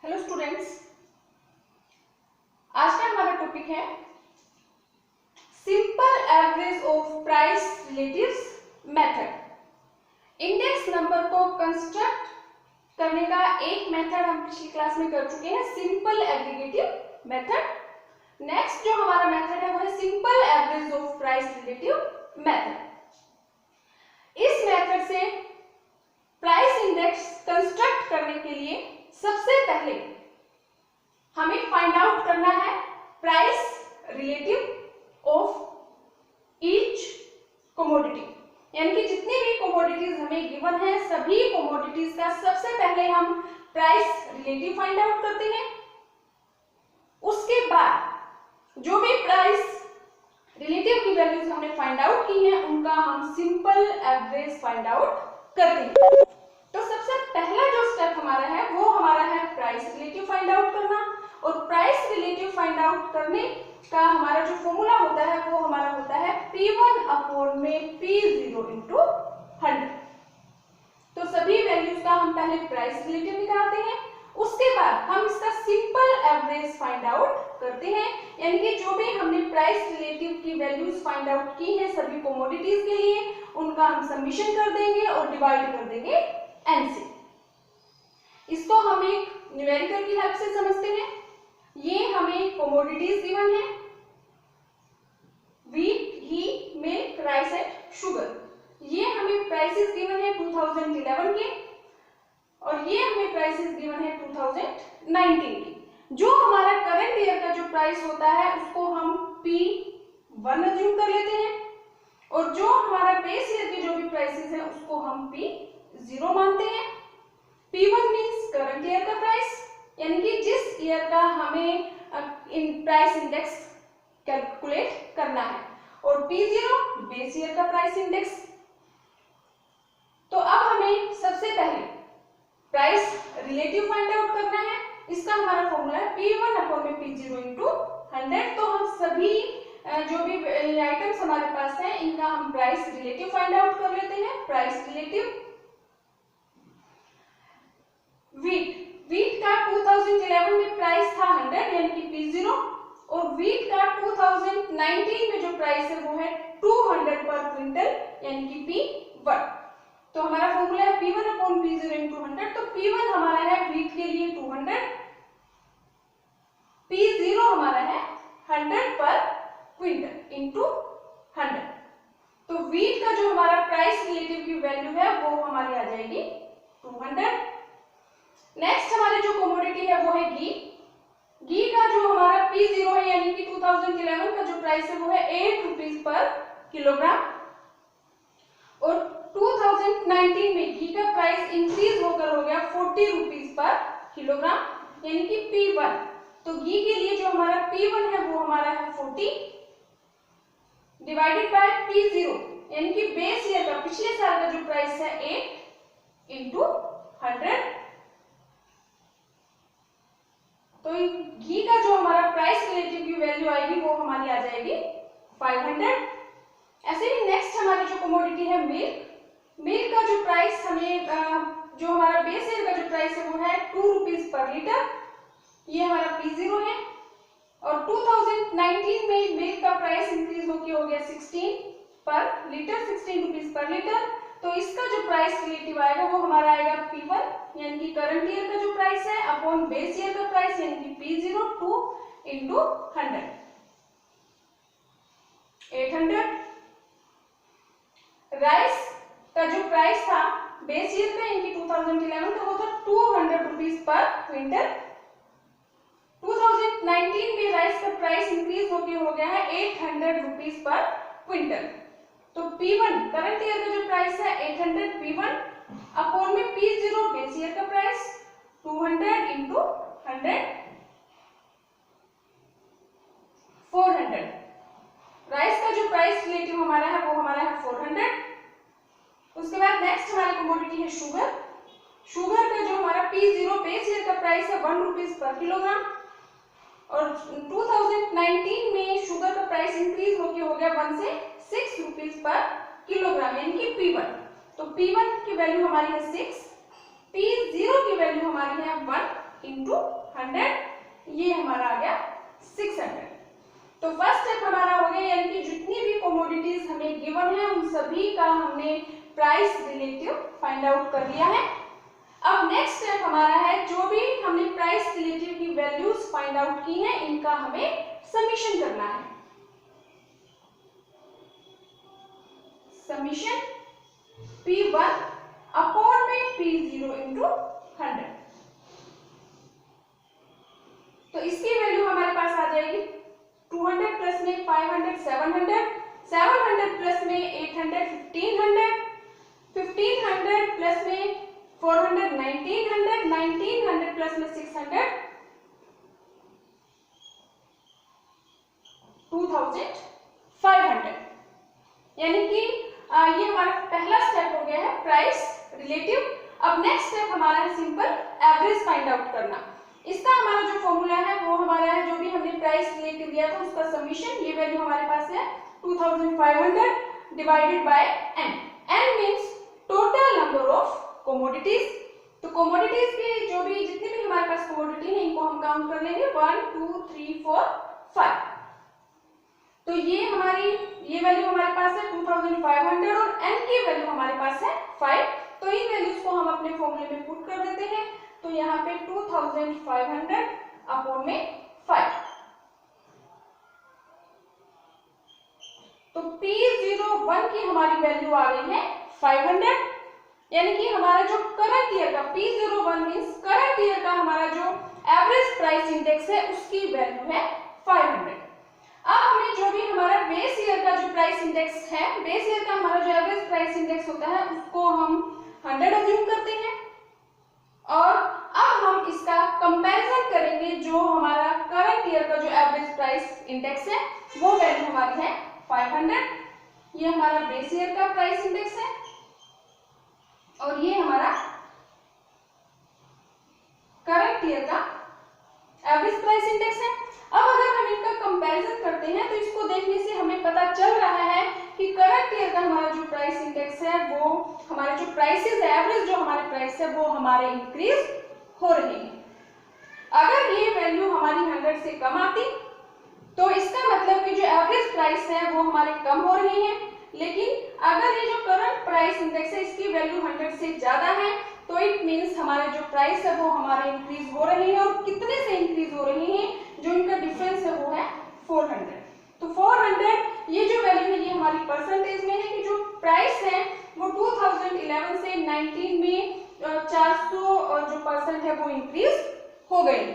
Hello students, आज का हमारा टॉपिक है simple average of price relatives method. Index number को कंस्ट्रक्ट करने का एक मेथड हम पिछली क्लास में कर चुके हैं, सिंपल एग्रीगेटिव मेथड। नेक्स्ट जो हमारा मेथड है वो है simple average of price relative method. इस मेथड से प्राइस इंडेक्स कंस्ट्रक्ट करने के लिए सबसे पहले हमें फाइंड आउट करना है price relative of each commodity, यानी कि जितनी भी कमोडिटीज हमें गिवन है सभी कमोडिटीज का सबसे पहले हम प्राइस रिलेटिव फाइंड आउट करते हैं। उसके बाद जो भी प्राइस रिलेटिव की वैल्यूज हमने फाइंड आउट की हैं उनका हम सिंपल एवरेज फाइंड आउट करते हैं। तो सबसे पहला जो स्टेप हमारा है वो हमारा है प्राइस रिलेटिव फाइंड आउट करना, और प्राइस रिलेटिव फाइंड आउट करने का हमारा जो फॉर्मूला होता है वो हमारा होता है P1 अपॉन में P0 इंटू 100। तो सभी वैल्यूज का हम पहले प्राइस रिलेटिव निकालते हैं, उसके बाद हम इसका सिंपल एवरेज फाइंड आउट करते हैं, यानी कि जो भी हमने प्राइस रिलेटिव की वैल्यूज फाइंड आउट की है सभी कमोडिटीज के लिए उनका हम समीशन कर देंगे और डिवाइड कर देंगे n से। इसको हम एक न्यूमेरिकल की हेल्प से समझते हैं। ये हमें कमोडिटीज गिवन है, wheat, ghee, milk, rice and sugar. ये हमें प्राइसेस गिवन है 2011 के, और ये हमें प्राइसेस गिवन है 2019 के। जो हमारा करंट ईयर का जो प्राइस होता है उसको हम P1 अज्यूम कर लेते हैं, और जो हमारा बेस ईयर के जो भी प्राइसेस है उसको हम P0 मानते हैं। P1 मींस करंट ईयर का प्राइस, यानी कि जिस ईयर का हमें इन प्राइस इंडेक्स कैलकुलेट करना है, और P0 बेस ईयर का प्राइस इंडेक्स। तो अब हमें सबसे पहले प्राइस रिलेटिव फाइंड आउट करना है। इसका हमारा फॉर्मूला है P1 अपॉन में P0 इंटू 100। तो हम सभी जो भी आइटम्स हमारे पास हैं इनका हम प्राइस रिलेटिव फाइंड आउट कर लेते हैं। प्राइस रिलेटिव व्हीट का 2011 में प्राइस था 100 यानी कि P0, और व्हीट का 2019 में जो प्राइस है वो है 200 पर क्विंटल यानी कि P1। तो हमारा फॉर्मूला है P1 अपॉन P0 इंटू 100। तो P1 हमारा है व्हीट के लिए 200, P0 हमारा है 100 पर क्विंटल इंटू 100। तो व्हीट का जो हमारा प्राइस रिलेटिव की वैल्यू है वो हमारी आ जाएगी 200। नेक्स्ट हमारी जो कमोडिटी है वो है घी। घी का जो हमारा P0 है यानी कि 2011 का जो प्राइस है वो है 8 रुपीज पर किलोग्राम, और 2019 में घी का प्राइस इंक्रीज होकर हो गया 40 रुपीज पर किलोग्राम यानी कि P1। तो घी के लिए जो हमारा P1 है वो हमारा है 40 डिवाइडेड बाय P0 यानी कि बेस ईयर का पिछले साल का जो प्राइस है 8 इंटू 100। तो घी का जो हमारा प्राइस रिलेटिव की वैल्यू आएगी वो हमारी आ जाएगी 500। ऐसे ही नेक्स्ट हमारी जो कमोडिटी है मिल्क। मिल्क का जो प्राइस हमें जो हमारा बेस ईयर का जो प्राइस है वो है 2 रुपीज पर लीटर, ये हमारा P0 है, और 2019 में मिल्क का प्राइस इंक्रीज होकर हो गया 16 पर लीटर, 16 रुपीज पर लीटर। तो इसका जो प्राइस रिलेटिव आएगा वो हमारा आएगा P1 यानी कि करंट ईयर का जो प्राइस है अपॉन बेस ईयर का प्राइस यानी कि P0 2 इंटू 100 800। राइस का जो प्राइस था बेस ईयर का यानी कि 2011 का वो था 200 रुपीज पर क्विंटल। 2019 में राइस का प्राइस इंक्रीज होकर हो गया है 800 रुपीज पर क्विंटल। तो P1 करंट ईयर का जो प्राइस है 800 P1 अपॉन में P0 बेस ईयर का प्राइस 200 इंटू 100 400। राइस का जो प्राइस रिलेटिव हमारा है वो हमारा है 400। उसके बाद नेक्स्ट हमारी कमोडिटी है शुगर। शुगर का जो हमारा P0 बेस ईयर का प्राइस है 1 रुपीज पर किलोग्राम, और 2019 में शुगर का प्राइस इंक्रीज होकर हो गया 1 से 6 रुपीज पर किलोग्राम यानी कि P1। तो P1 की वैल्यू हमारी है 6, P0 की वैल्यू हमारी है 1, इंटू 100, ये हमारा आ गया 600। तो फर्स्ट स्टेप हमारा हो गया, यानी कि जितनी भी कमोडिटीज हमें गिवन है उन सभी का हमने प्राइस रिलेटिव फाइंड आउट कर लिया है। अब नेक्स्ट स्टेप हमारा है, जो भी हमने प्राइस रिलेटिव की वैल्यूज फाइंड आउट की हैं इनका हमें समीशन करना है। समीशन P1 अपॉन में P0 इंटू 100। तो इसकी वैल्यू हमारे पास आ जाएगी 200 प्लस में 500 700, 700 प्लस में 800 1500, 1500 प्लस में 400 1900, 1900 प्लस में 600 2500। यानी कि ये हमारा पहला स्टेप हो गया है प्राइस रिलेटिव। अब नेक्स्ट स्टेप हमारा है सिंपल एवरेज फाइंड आउट करना। इसका हमारा जो फॉर्मूला है वो हमारा है, जो भी हमने प्राइस रिलेटिव दिया था उसका समीशन, ये वैल्यू हमारे पास है 2500 divided by n। n means total number of commodities. तो कमोडिटीज की जो भी जितनी भी हमारे पास कमोडिटी है इनको हम काउंट कर लेंगे 1 2 3 4 5। तो ये वैल्यू हमारे पास है 2500 और n की वैल्यू हमारे पास है 5। तो इन वैल्यूज को हम अपने फॉर्मूले में पुट कर देते हैं। तो यहाँ पे 2500 अपॉन में 5। तो P01 की हमारी वैल्यू आ गई है 500, यानी कि हमारा जो करंट ईयर का P01 मींस करंट ईयर का हमारा जो एवरेज प्राइस इंडेक्स है उसकी वैल्यू है 500। अब हमें जो भी हमारा बेस ईयर का जो प्राइस इंडेक्स है, बेस ईयर का हमारा जो एवरेज प्राइस इंडेक्स होता है उसको हम 100 अज्यूम करते हैं और अब हम इसका कंपैरिजन करेंगे जो हमारा करंट ईयर का जो एवरेज प्राइस इंडेक्स है वो वैल्यू हमारी है 500। ये हमारा बेस ईयर का प्राइस इंडेक्स है और ये हमारा करंट ईयर का एवरेज प्राइस इंडेक्स है। अब अगर हम इनका कंपैरिजन करते हैं तो इसको देखने से हमें पता चल रहा है कि करंट ईयर का हमारा जो प्राइस इंडेक्स है वो हमारे जो प्राइसेस एवरेज जो हमारे प्राइस है वो हमारे इंक्रीज हो रही है। अगर ये वैल्यू हमारी 100 से कम आती तो इसका मतलब कि जो एवरेज प्राइस है वो हमारे कम हो रही है, लेकिन अगर ये जो करंट प्राइस इंडेक्स है इसकी वैल्यू 100 से ज्यादा है तो इट मींस हमारे जो प्राइस है वो हमारे इंक्रीज हो रही है। और कितने से इंक्रीज हो रही है, जो इनका डिफरेंस है वो है 400। तो 400 ये जो वैल्यू है ये हमारी परसेंटेज में है कि जो प्राइस है वो 2011 से 19 में 400 जो % है वो इंक्रीज हो गई।